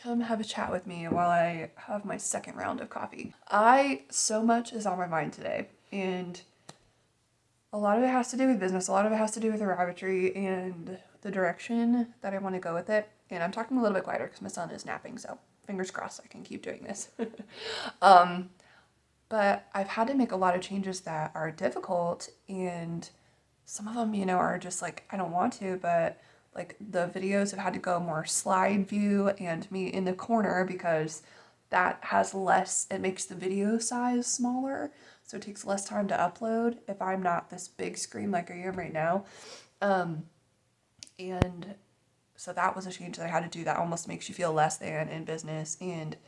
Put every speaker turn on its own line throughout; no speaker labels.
come have a chat with me while I have my second round of coffee. So much is on my mind today, and a lot of it has to do with business, a lot of it has to do with the Rabbitry and the direction that I want to go with it. And I'm talking a little bit quieter because my son is napping, so fingers crossed I can keep doing this. um, but I've had to make a lot of changes that are difficult, and some of them, are just like, I don't want to, but like the videos have had to go more slide view and me in the corner because that has less, it makes the video size smaller. So it takes less time to upload if I'm not this big screen like I am right now. Um, and so that was a change that I had to do that almost makes you feel less than in business. And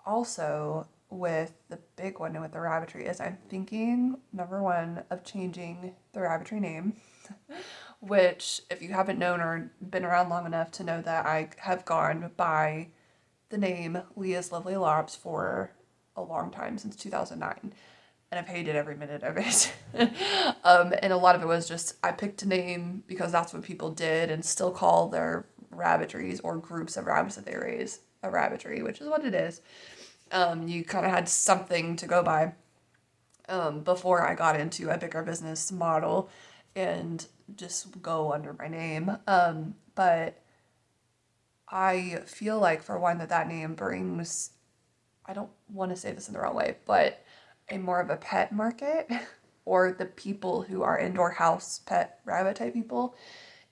also with the big one with the Rabbitry is I'm thinking, number one, of changing the Rabbitry name, which if you haven't known or been around long enough to know that I have gone by the name Leah's Lovely Lops for a long time, since 2009. And I've hated every minute of it. And a lot of it was just, I picked a name because that's what people did and still call their rabbitries or groups of rabbits that they raise a rabbitry, which is what it is. You kind of had something to go by before I got into a bigger business model and just go under my name. But I feel like, for one, that name brings, I don't want to say this in the wrong way, but a more of a pet market or the people who are indoor house pet rabbit type people.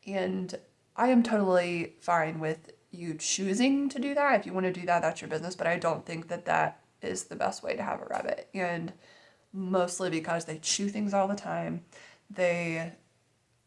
And I am totally fine with you choosing to do that. If you want to do that, that's your business. But I don't think that that is the best way to have a rabbit. And mostly because they chew things all the time. They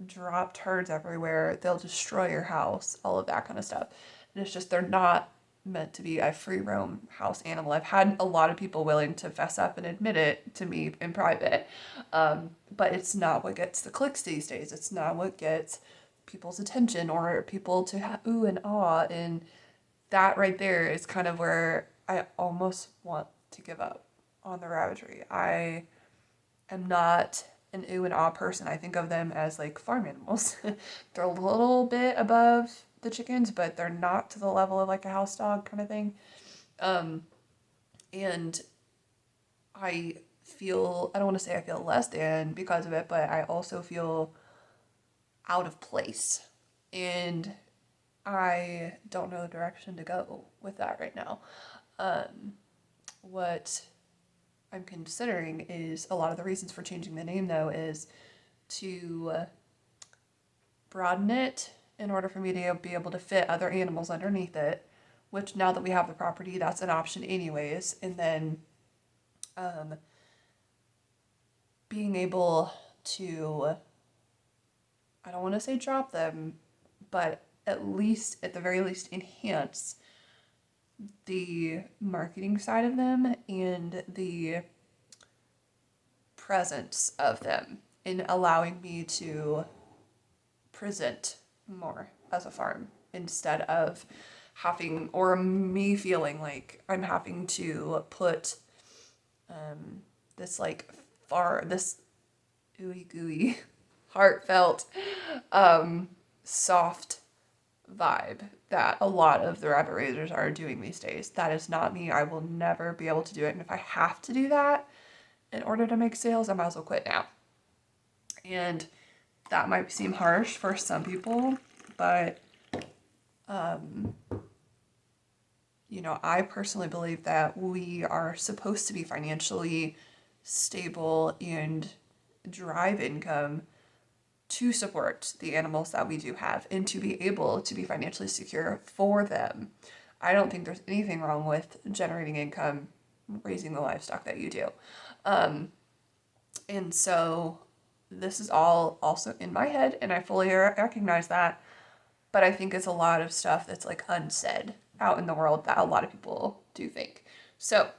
drop turds everywhere. They'll destroy your house, all of that kind of stuff. And it's just, they're not meant to be a free roam house animal. I've had a lot of people willing to fess up and admit it to me in private. But it's not what gets the clicks these days. It's not what gets people's attention or people to ooh and ah. And that right there is kind of where I almost want to give up on the Rabbitry. I am not an ooh and ah person. I think of them as like farm animals. They're a little bit above the chickens, but they're not to the level of like a house dog kind of thing. And I don't want to say I feel less than because of it, but I also feel out of place. And I don't know the direction to go with that right now. What I'm considering is, a lot of the reasons for changing the name though is to broaden it in order for me to be able to fit other animals underneath it, which now that we have the property, that's an option anyways. And then being able to, I don't want to say drop them, but at the very least, enhance the marketing side of them and the presence of them in allowing me to present more as a farm instead of having, or me feeling like I'm having to put this like this ooey gooey, heartfelt, soft vibe that a lot of the rabbit raisers are doing these days. That is not me. I will never be able to do it. And if I have to do that in order to make sales, I might as well quit now. And that might seem harsh for some people, but I personally believe that we are supposed to be financially stable and drive income to support the animals that we do have and to be able to be financially secure for them. I don't think there's anything wrong with generating income, raising the livestock that you do. And so this is all also in my head, and I fully recognize that. But I think it's a lot of stuff that's like unsaid out in the world that a lot of people do think. So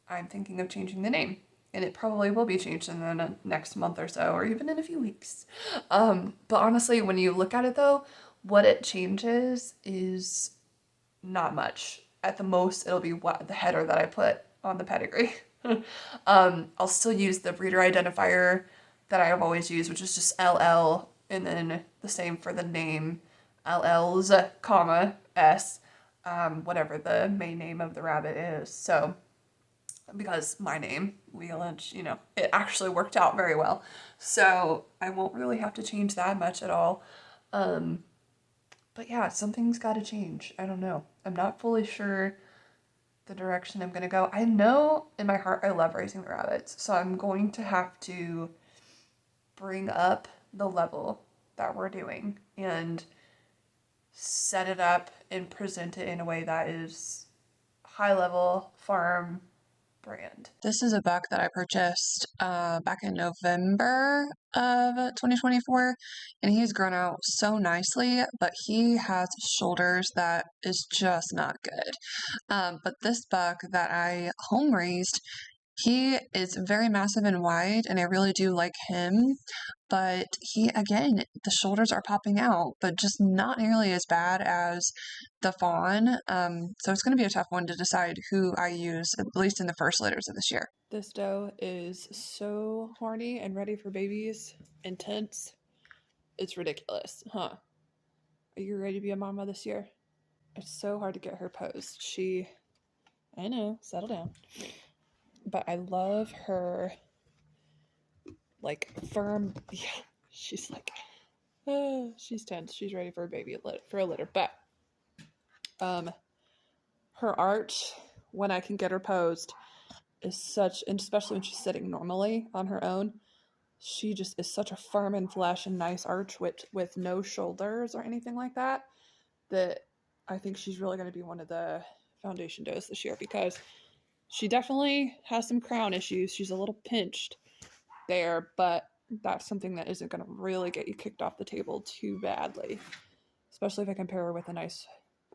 I'm thinking of changing the name, and it probably will be changed in the next month or so, or even in a few weeks. But honestly, when you look at it though, what it changes is not much. At the most, it'll be the header that I put on the pedigree. I'll still use the breeder identifier that I have always used, which is just LL, and then the same for the name, LL's, comma, S. whatever the main name of the rabbit is. So, because my name, Leah Lynch, you know, it actually worked out very well. So I won't really have to change that much at all. But yeah, something's got to change. I don't know. I'm not fully sure the direction I'm going to go. I know in my heart I love raising the rabbits. So I'm going to have to bring up the level that we're doing and set it up and present it in a way that is high level farm brand. This is a buck that I purchased back in November of 2024, and he's grown out so nicely, but he has shoulders that is just not good. But this buck that I home raised, he is very massive and wide, and I really do like him. But he, again, the shoulders are popping out, but just not nearly as bad as the fawn. So it's going to be a tough one to decide who I use, at least in the first litters of this year. This doe is so horny and ready for babies. Intense. It's ridiculous, huh? Are you ready to be a mama this year? It's so hard to get her posed. I know, settle down. But I love her, like, firm, yeah, she's like, she's tense. She's ready for a baby, for a litter. But, her arch, when I can get her posed, is such, and especially when she's sitting normally on her own, she just is such a firm and flesh and nice arch with no shoulders or anything like that, that I think she's really going to be one of the foundation does this year, because she definitely has some crown issues. She's a little pinched there, but that's something that isn't going to really get you kicked off the table too badly, especially if I compare her with a nice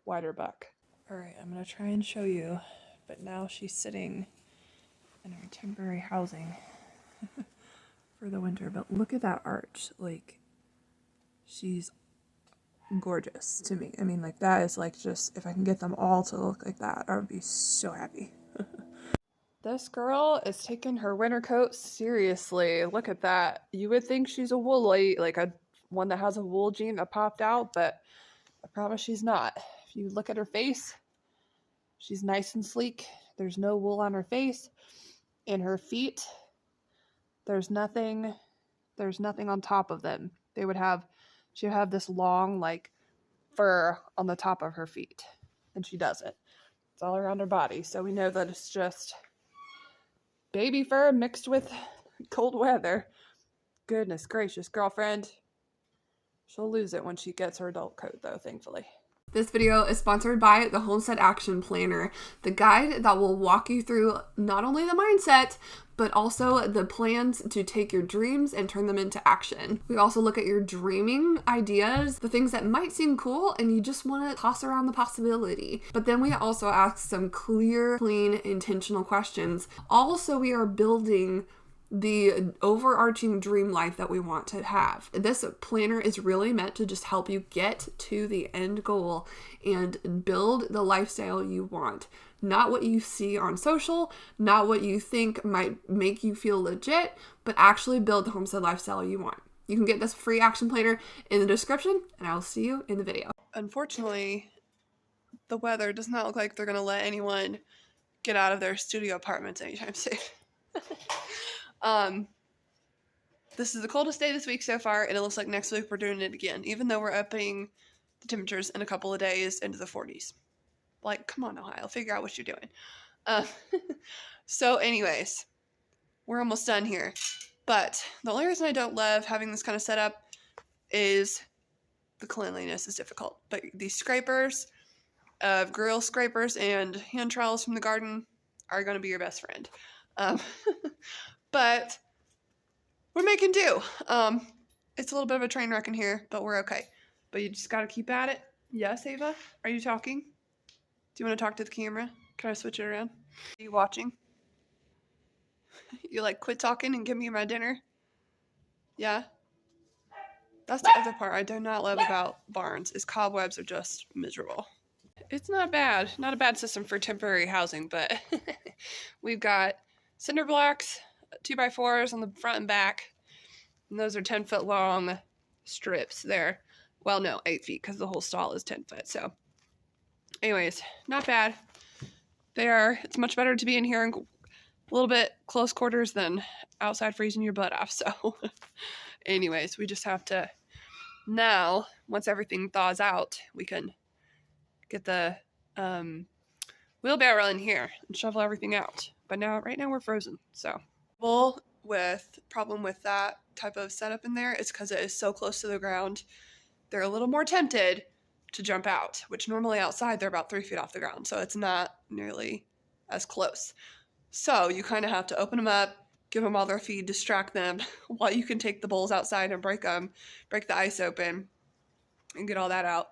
wider buck. All right, I'm going to try and show you, but now she's sitting in her temporary housing for the winter. But look at that arch. Like, she's gorgeous to me. I mean, like, that is like, just, if I can get them all to look like that, I would be so happy. This girl is taking her winter coat seriously. Look at that. You would think she's a woolly, like a one that has a wool gene that popped out, but I promise she's not. If you look at her face, she's nice and sleek. There's no wool on her face. In her feet, there's nothing on top of them. She would have this long, like, fur on the top of her feet, and she doesn't. It's all around her body, so we know that it's just baby fur mixed with cold weather. Goodness gracious, girlfriend. She'll lose it when she gets her adult coat, though, thankfully. This video is sponsored by the Homestead Action Planner, the guide that will walk you through not only the mindset, but also the plans to take your dreams and turn them into action. We also look at your dreaming ideas, the things that might seem cool and you just want to toss around the possibility. But then we also ask some clear, clean, intentional questions. Also, we are building the overarching dream life that we want to have. This planner is really meant to just help you get to the end goal and build the lifestyle you want. Not what you see on social, not what you think might make you feel legit, but actually build the homestead lifestyle you want. You can get this free action planner in the description, and I'll see you in the video. Unfortunately, the weather does not look like they're going to let anyone get out of their studio apartments anytime soon. This is the coldest day this week so far, and it looks like next week we're doing it again, even though we're upping the temperatures in a couple of days into the 40s. Like, come on, Ohio, figure out what you're doing. So anyways, we're almost done here. But the only reason I don't love having this kind of setup is the cleanliness is difficult. But these scrapers, grill scrapers and hand trowels from the garden are going to be your best friend. But we're making do. It's a little bit of a train wreck in here, but we're okay. But you just got to keep at it. Yes, Ava? Are you talking? Do you want to talk to the camera? Can I switch it around? Are you watching? You like quit talking and give me my dinner? Yeah? That's the other part I do not love about barns is cobwebs are just miserable. It's not bad. Not a bad system for temporary housing, but we've got cinder blocks, 2x4s on the front and back, and those are 10-foot long strips there. Well, no, 8 feet, because the whole stall is 10 foot, so Anyways, not bad. It's much better to be in here in a little bit close quarters than outside freezing your butt off. So anyways, we just have to now, once everything thaws out, we can get the wheelbarrow in here and shovel everything out. But right now we're frozen. So problem with that type of setup in there is because it is so close to the ground, they're a little more tempted to jump out, which normally outside they're about 3 feet off the ground. So it's not nearly as close. So you kind of have to open them up, give them all their feed, distract them while you can take the bowls outside and break the ice open and get all that out.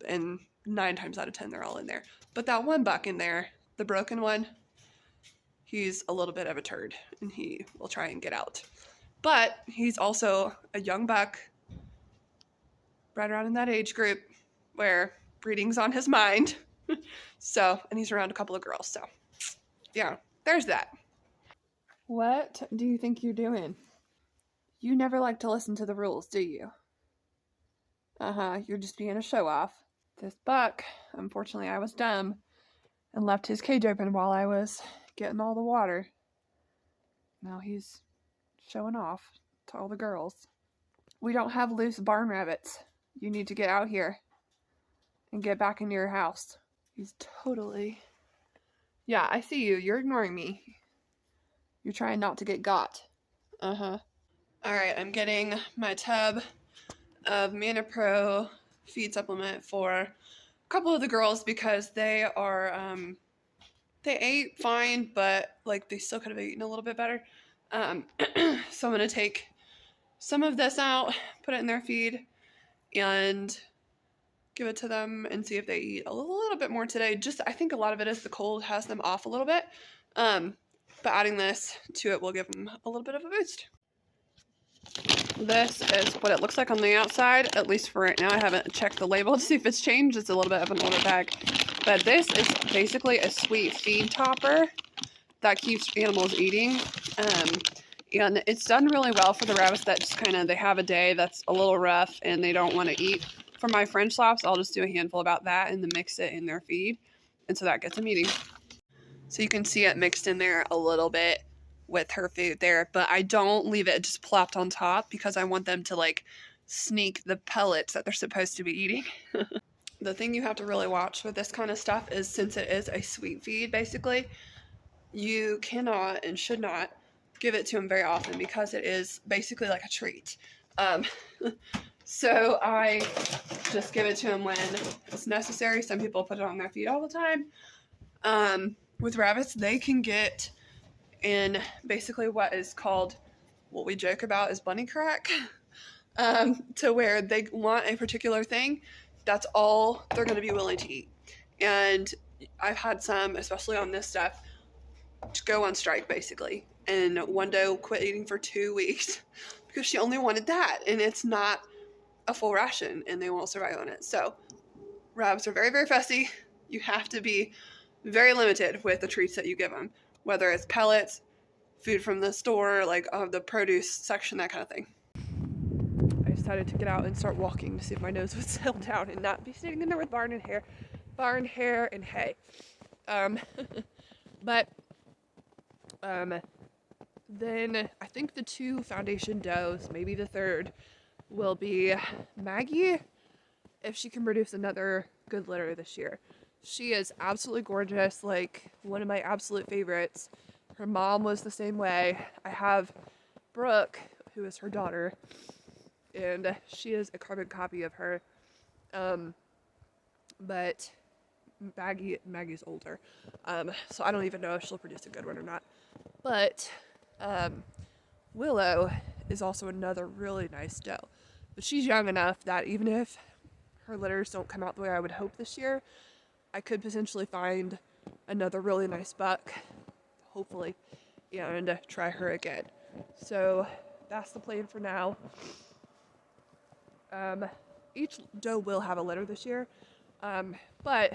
And 9 times out of 10, they're all in there. But that one buck in there, the broken one, he's a little bit of a turd and he will try and get out. But he's also a young buck, right around in that age group where breeding's on his mind. So, and he's around a couple of girls. So, yeah, there's that. What do you think you're doing? You never like to listen to the rules, do you? You're just being a show-off. This buck, unfortunately, I was dumb and left his cage open while I was getting all the water. Now he's showing off to all the girls. We don't have loose barn rabbits. You need to get out here and get back into your house. He's totally... Yeah, I see you. You're ignoring me. You're trying not to get got. Alright, I'm getting my tub of Manna Pro feed supplement for a couple of the girls because they are, they ate fine, but like they still could have eaten a little bit better. So I'm going to take some of this out, put it in their feed, and give it to them and see if they eat a little bit more today. Just, I think a lot of it is the cold has them off a little bit. But adding this to it will give them a little bit of a boost. This is what it looks like on the outside, at least for right now. I haven't checked the label to see if it's changed. It's a little bit of an older bag. But this is basically a sweet feed topper that keeps animals eating. And it's done really well for the rabbits that just kind of, they have a day that's a little rough and they don't want to eat. For my French slops, I'll just do a handful about that and then mix it in their feed. And so that gets them eating. So you can see it mixed in there a little bit with her food there, but I don't leave it just plopped on top because I want them to like sneak the pellets that they're supposed to be eating. The thing you have to really watch with this kind of stuff is, since it is a sweet feed, basically, you cannot and should not give it to them very often because it is basically like a treat. So I just give it to them when it's necessary. Some people put it on their feed all the time. With rabbits, they can get in basically what we joke about is bunny crack, to where they want a particular thing. That's all they're going to be willing to eat. And I've had some, especially on this stuff, to go on strike basically. And one doe quit eating for 2 weeks because she only wanted that. And it's not a full ration and they won't survive on it. So rabbits are very, very fussy. You have to be very limited with the treats that you give them, whether it's pellets, food from the store, like the produce section, that kind of thing. I decided to get out and start walking to see if my nose would settle down and not be sitting in there with barn hair and hay. Then I think the 2 foundation does, maybe the 3rd, will be Maggie, if she can produce another good litter this year. She is absolutely gorgeous, like one of my absolute favorites. Her mom was the same way. I have Brooke, who is her daughter, and she is a carbon copy of her. But Maggie's older, so I don't even know if she'll produce a good one or not. But Willow is also another really nice doe. But she's young enough that even if her litters don't come out the way I would hope this year, I could potentially find another really nice buck, hopefully, and try her again. So that's the plan for now. Each doe will have a litter this year, but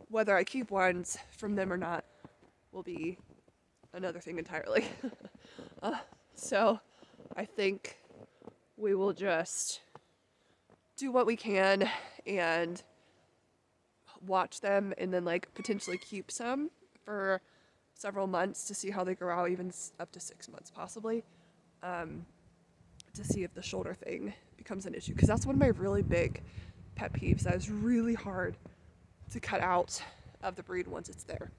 whether I keep ones from them or not will be another thing entirely. So I think we will just do what we can and watch them and then like potentially keep some for several months to see how they grow out, even up to 6 months possibly, to see if the shoulder thing becomes an issue. Because that's one of my really big pet peeves that is really hard to cut out of the breed once it's there.